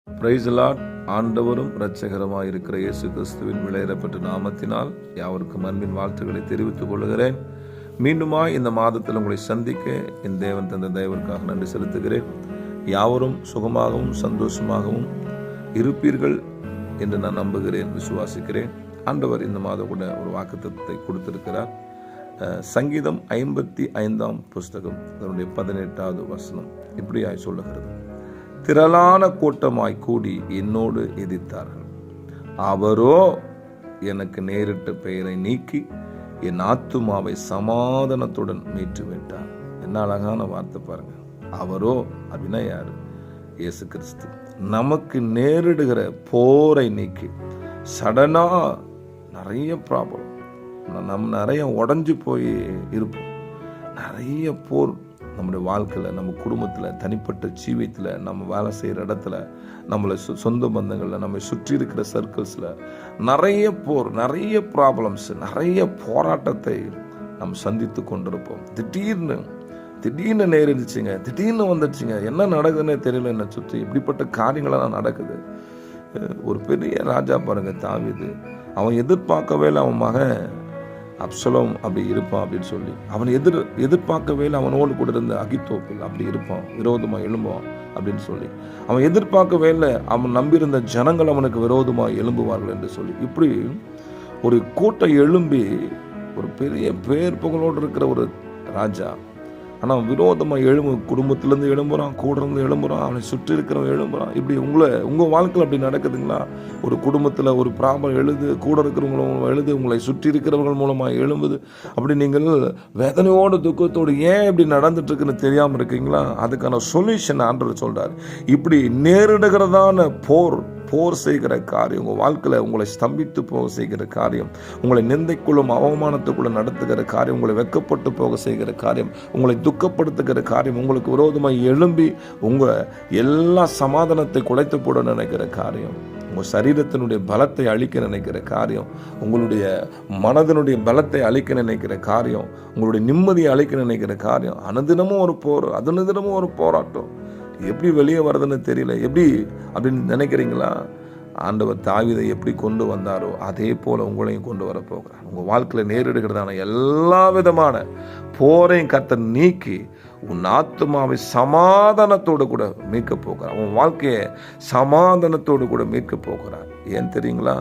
Praise the Lord. ஆண்டவரும் இரட்சகருமாய் இருக்கிற இயேசு கிறிஸ்துவின் விலையேறப்பட்ட நாமத்தினால் யாவருக்கும் அன்பின் வாழ்த்துக்களை தெரிவித்துக் கொள்கிறேன். மீண்டுமாய் இந்த மாதத்தில் உங்களை சந்திக்க என் தேவன் தந்த தயவிற்காக நன்றி செலுத்துகிறேன். யாவரும் சுகமாகவும் சந்தோஷமாகவும் இருப்பீர்கள் என்று நான் நம்புகிறேன், விசுவாசிக்கிறேன். ஆண்டவர் இந்த மாதம் கூட ஒரு வாக்குத்தத்தத்தை கொடுத்திருக்கிறார். சங்கீதம் 55 புஸ்தகம் அதனுடைய 18வது வசனம் இப்படியாய் சொல்லுகிறது: திரளான கூட்டமாய் கூடி என்னோடு எதிர்த்தார்கள், அவரோ எனக்கு நேரிட்ட பெயரை நீக்கி என் ஆத்துமாவை சமாதானத்துடன் மீட்டு விட்டார். என்ன அழகான வார்த்தை பாருங்க. அவரோ அப்படின்னா யாரு? இயேசு கிறிஸ்து. நமக்கு நேரிடுகிற போரை நீக்கி, சடனா நிறைய ப்ராப்ளம், நம்ம நிறைய உடஞ்சி போய் இருப்போம். நிறைய போர் நம்முடைய வாழ்க்கையில், நம்ம குடும்பத்தில், தனிப்பட்ட ஜீவியத்தில், நம்ம வேலை செய்கிற இடத்துல, நம்மளை சொந்த பந்தங்களில், நம்ம சுற்றி இருக்கிற சர்க்கிள்ஸில் நிறைய போர், நிறைய ப்ராப்ளம்ஸ், நிறைய போராட்டத்தை நம்ம சந்தித்து கொண்டிருப்போம். திடீர்னு நேரிடுச்சுங்க, திடீர்னு வந்துடுச்சுங்க, என்ன நடக்குதுன்னே தெரியல. என்னை சுற்றி இப்படிப்பட்ட காரியங்கள்லாம் நடக்குது. ஒரு பெரிய ராஜா பாருங்க, தாவீது. அவன் எதிர்பார்க்கவே இல்லை அவன் மகன் அப்சலோம் அப்படி இருப்பான் அப்படின்னு சொல்லி. அவன் எதிர்பார்க்கவே இல்லை அவனோடு கூட இருந்த அகித்தோப்பில் அப்படி இருப்பான், விரோதமாக எழும்புவான் அப்படின்னு சொல்லி. அவன் எதிர்பார்க்கவே இல்லை அவன் நம்பியிருந்த ஜனங்கள் அவனுக்கு விரோதமாக எழும்புவார்கள் என்று சொல்லி. இப்படி ஒரு கூட்டம் எழும்பி ஒரு பெரிய பேர் புகழோடு இருக்கிற ஒரு ராஜா, ஆனால் விரோதமாக குடும்பத்திலேருந்து எழும்புறான், கூட இருந்து எழும்புறான், அவனை சுற்றி இருக்கிறவன் எழும்புறான். இப்படி உங்கள் வாழ்க்கையில் அப்படி நடக்குதுங்களா? ஒரு குடும்பத்தில் ஒரு ப்ராப்ளம் எழுது, கூட இருக்கிறவங்களும் எழுது, உங்களை சுற்றி இருக்கிறவர்கள் மூலமாக எழும்புது. அப்படி நீங்கள் வேதனையோடு துக்கத்தோடு ஏன் இப்படி நடந்துட்டு இருக்குன்னு தெரியாமல் இருக்கீங்களா? அதுக்கான சொல்யூஷன் ஆண்டவர் சொல்றார். இப்படி நேரிடுகிறதான போர் செய்கிற காரியம், உங்கள் வாழ்க்கையில் உங்களை ஸ்தம்பித்து போக செய்கிற காரியம், உங்களை நிந்தைக்குள்ளும் அவமானத்துக்குள்ள நடத்துகிற காரியம், உங்களை வெட்கப்பட்டு போக செய்கிற காரியம், உங்களை துக்கப்படுத்துகிற காரியம், உங்களுக்கு விரோதமாக எழும்பி உங்கள் எல்லா சமாதானத்தை குலைத்து போட நினைக்கிற காரியம், உங்கள் சரீரத்தினுடைய பலத்தை அழிக்க நினைக்கிற காரியம், உங்களுடைய மனதினுடைய பலத்தை அழிக்க நினைக்கிற காரியம், உங்களுடைய நிம்மதியை அழிக்க நினைக்கிற காரியம், அனுதினமும் ஒரு போர், அனுதினமும் ஒரு போராட்டம். எப்படி வெளியே வர்றதுன்னு தெரியல, எப்படி அப்படின்னு நினைக்கிறீங்களா? ஆண்டவர் தாவீதை எப்படி கொண்டு வந்தாரோ அதே போல உங்களையும் கொண்டு வர போகிறார். உங்கள் வாழ்க்கையில் நேரிடுகிறதான எல்லா விதமான போரையும் கர்த்தர் நீக்கி உன் ஆத்துமாவை சமாதானத்தோடு கூட மீட்க போகிறார். உன் வாழ்க்கையை சமாதானத்தோடு கூட மீட்க போகிறார். ஏன் தெரியுங்களா?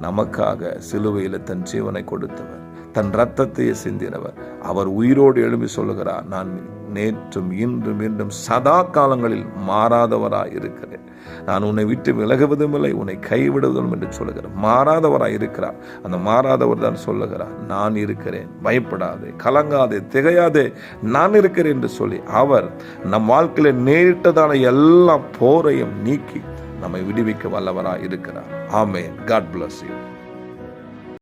நமக்காக சிலுவையில் தன் ஜீவனை கொடுத்தவர், தன் இரத்தத்தையே சிந்தினவர். அவர் உயிரோடு எழுப்பி சொல்லுகிறார், நான் நேற்றும் இன்றும் மீண்டும் சதா காலங்களில் மாறாதவராய் இருக்கிறேன். நான் உன்னை விட்டு விலகுவதும் இல்லை, உன்னை கைவிடுவதும் என்று சொல்லுகிறார். மாறாதவராய் இருக்கிறார். அந்த மாறாதவர் தான் சொல்லுகிறார், நான் இருக்கிறேன், பயப்படாதே, கலங்காதே, திகையாதே, நான் இருக்கிறேன் என்று சொல்லி அவர் நம் வாழ்க்கையில் நேரிட்டதான எல்லா போரையும் நீக்கி நம்மை விடுவிக்க வல்லவராய் இருக்கிறார். ஆமென். God bless you.